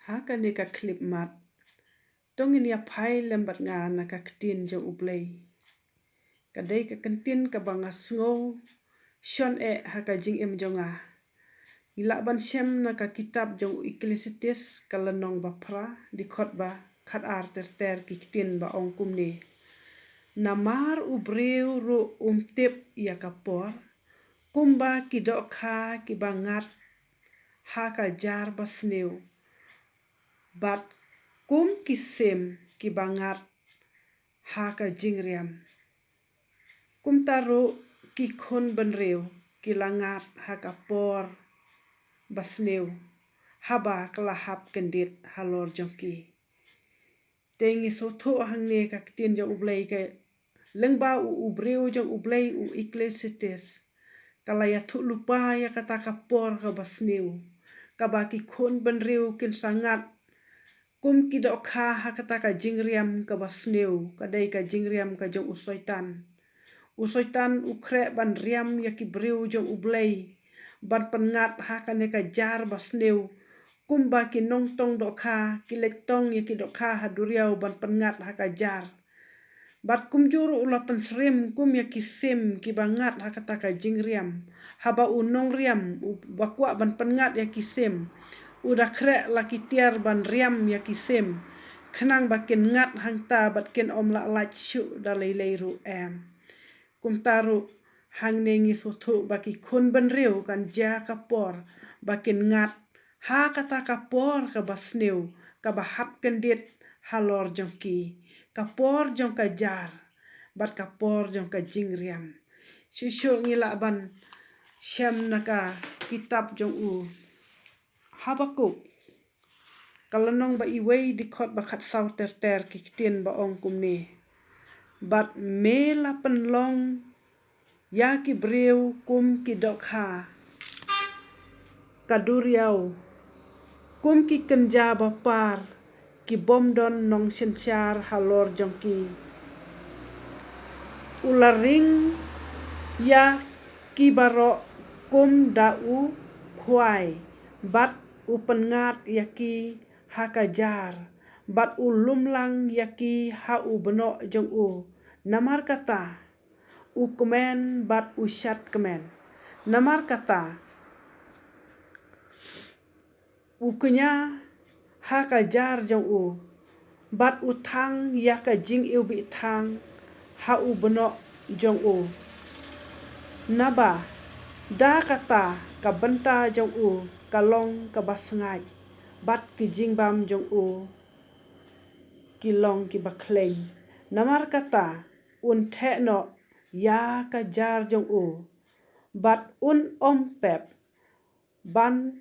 Haka ne ka klip mat. Tongin ya pai lembat nga na ka ktin jong ublay. Kadai ka kantin ka banga sngo. Shon haka jing jonga. Ilaban shem na ka kitab jong Ecclesiastes kalanong bapra di khotba khat ar ter ki ktin ba ong kumne. Namar ubreu ro umtip ya kapor. Kumba ki dok kha ki bangat haka jar basneu. Bat kum kisem ki bangat haka jingriam. Kum taro ki khon benreu ki langat haka por basneu. Haba kelahap kendit halor jongki. Tengi soto hangne ka ktin jong ublay ka lengba ubreu jong ublay u Ecclesiastes. Kalaya tu lupa ya kata kapor ka basneu. Kabaki khon benreu kin sangat. Kum ki dok kha hakata ka jingriam ka basneu. Kadai ka jingriam ka jong usoitan. Usoitan ukre ban riam ya ki breu jong ublay. Ban pengat haka ne ka jar basneu. Kumba ki nong tong dok kha ki lek tong ya ki dok kha haduriau ban pengat haka jar. Bat kum juru ula pensrim kum ya ki sim ki bangat hakata ka jingriam. Haba unong riam bakwa ban pengat ya ki sim. Udah krek laki tiar ban riam ya kisim. Kenang bakin ngat hangta batkin om la lach syu dalai leiru em. Kum taru hang nengi sotu baki kun benriu kan ja kapor. Bakin ngat ha kata kapor ka basneu. Ka bahap kendit halor jongki. Kapor jong ka jar. Bat kapor jong ka jingriam. Syusyu ngila ban syam naka kitab jong u. Habakuk. Kalanong ba iway di khot ba khat saw ter ki ktin ba ong kumne. Bat mela penlong ya ki breu kum ki dok ha. Kaduriau. Kum ki kenja ba par ki bomdon nong sensyar halor jongki. Ularing ya ki baro kum dau kwai. Bat upengat yaki haka jar. Bat ulumlang yaki ha u beno jong u. Namar kata u kemen bat usyat kemen. Namar kata u kenya haka jar jong u. Bat utang yaka jing iu bi thang ha u beno jong u. Naba da kata ka benta jong u. Kalong ka basngaj. Bat ki jingbam jong u. Kilong ki bakleng. Namar kata un tekno ya ka jar jong u. Bat un om pep. Ban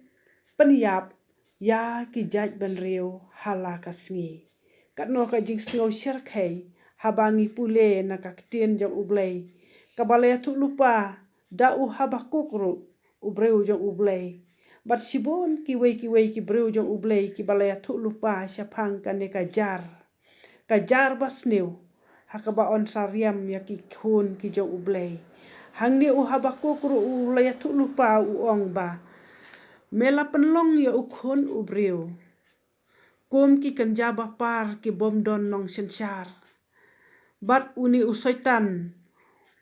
penyap ya ki jaj benriu hala ka sngi. Katno ka jing sngaw syarkhay. Habangi pule na ka ktin jong ublay. Kabalaya tu lupa da u habakukru ubreu jong ublay. Bat sibon ki way ki breu jong ublay ki balaya tu lupa syapang ka ne ka jar. Ka jar basneu. Haka ba on sariam ya ki khun ki jong ublay. Hang ni u habakukru u laya tu lupa u ong ba. Mela penlong ya u khun u breu. Kum ki kenja ba par ki bomdon nong sensyar. Bat uni usoitan.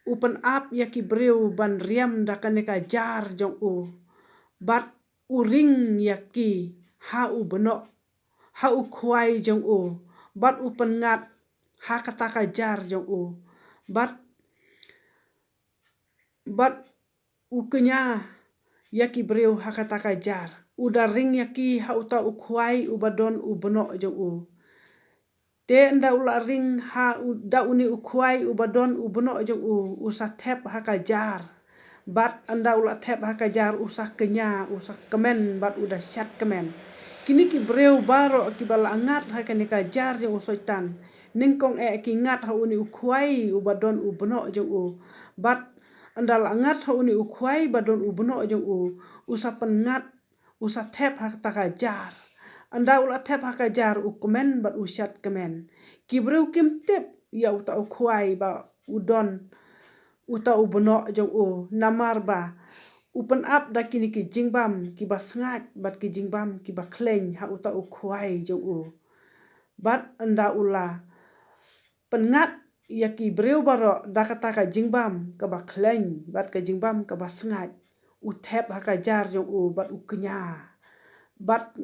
Upen ap ya ki breu ban riam da ka ne ka jar jong u. Bat uring yaki ha u beno ha u kwai jong u. Bat u pengat ha kata ka jar jong u. Bat u kenya yaki breu ha kata ka jar. Uda ring yaki ha uta u kwai u badon u beno jong u. Te nda ula ring ha da uni u kwai u badon u beno jong u. Usa tep ha ka jar. Bat anda ula tep haka jar usah kenya usah kemen bat udah syat kemen. Kini ki breu baro ki bala ngat haka ni ka jar jong usoitan. Ningkong ki ngat ha uni ukwai u badon u beno jong u. Bat anda la ngat ha uni ukwai badon u beno jong u. Usah pengat usah tep haka ka jar. Anda ula tep haka jar u kemen bat usyat kemen. Ki breu kim tep ya uta ukwai ba udon uta u beno jong u. Namar ba Upen up da kini ki jingbam ki ba sngat bat ki jingbam ki ba kleng ha uta ukwai jong u. Bat anda ula pengat ya ki breu baro da kata ka jingbam ka ba kleng bat ka jingbam ka ba sngat. Utep ha ka jar jong u bat uknya. Bat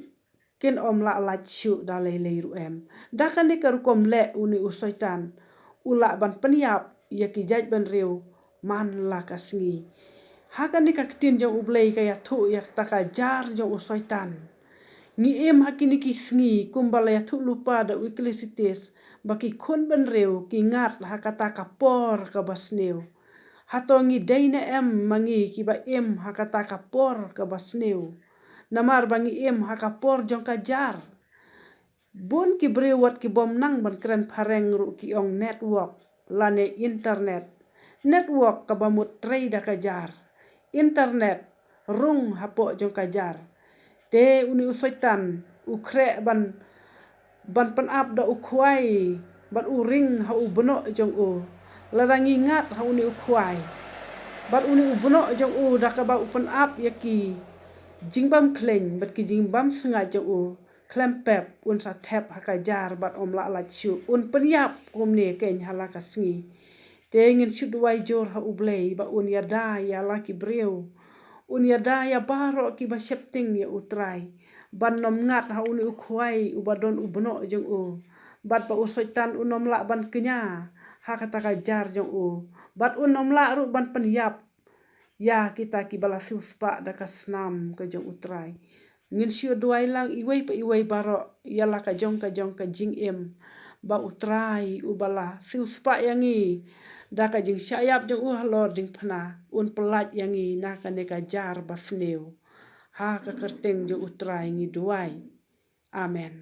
kin om la la chu da lei ruem. Da kan ni karukom le uni usoitan. Ula ban penyap ya ki jaj ban reu man la kasngi. Hakan ni kaktin jong ublei kaya tu ya taka jar jong usoitan. Ni em hakini kisngi kumbala ya tu lupa da wiklisitis baki kun ban reu ki ngat hakata kapor ka basneu. Hatongi daina em mangi ki ba em hakata kapor ka basneu. Namar bangi em hakapor jong kajar. Bon ki brewat ki bom nang ban keren pareng ru ki ong network lane internet. Network ka bamut trei da kajar. Internet rung hapo jong kajar. Te uni usoitan ukre ban penap da ukwai bat uring ha ubeno jong u. Larang ingat ha uni ukwai. Bat uni ubeno jong u da ka ba upen up ya ki jingbam kleng bat ki jingbam sengat jong u. Klempep un sa tep ha kajar bat om la chu. Un penyap kumne keny hala kasngi. Te ngin syudwai jor ha ublei ba un yada ya la ki breu. Un yada ya baro ki ba septing ya utrai. Ban nom ngat ha uni ukwai ubadon ubeno jong u. Bat ba usoitan unom la ban kenya ha kata kajar jong u. Bat unom la ru ban penyap. Ya kita ki bala siuspa da kasnam ka jong utrai. Ngin syudwai lang iwei pa iwei baro ya la ka jong ka jing em. Ba utrai ubala siuspa yangi. Da ka jing syayap jong halor ding pena un pelat yangi na ka ne ka jar basneu. Ha ka kerteng jong utrai ngi duai. Amen.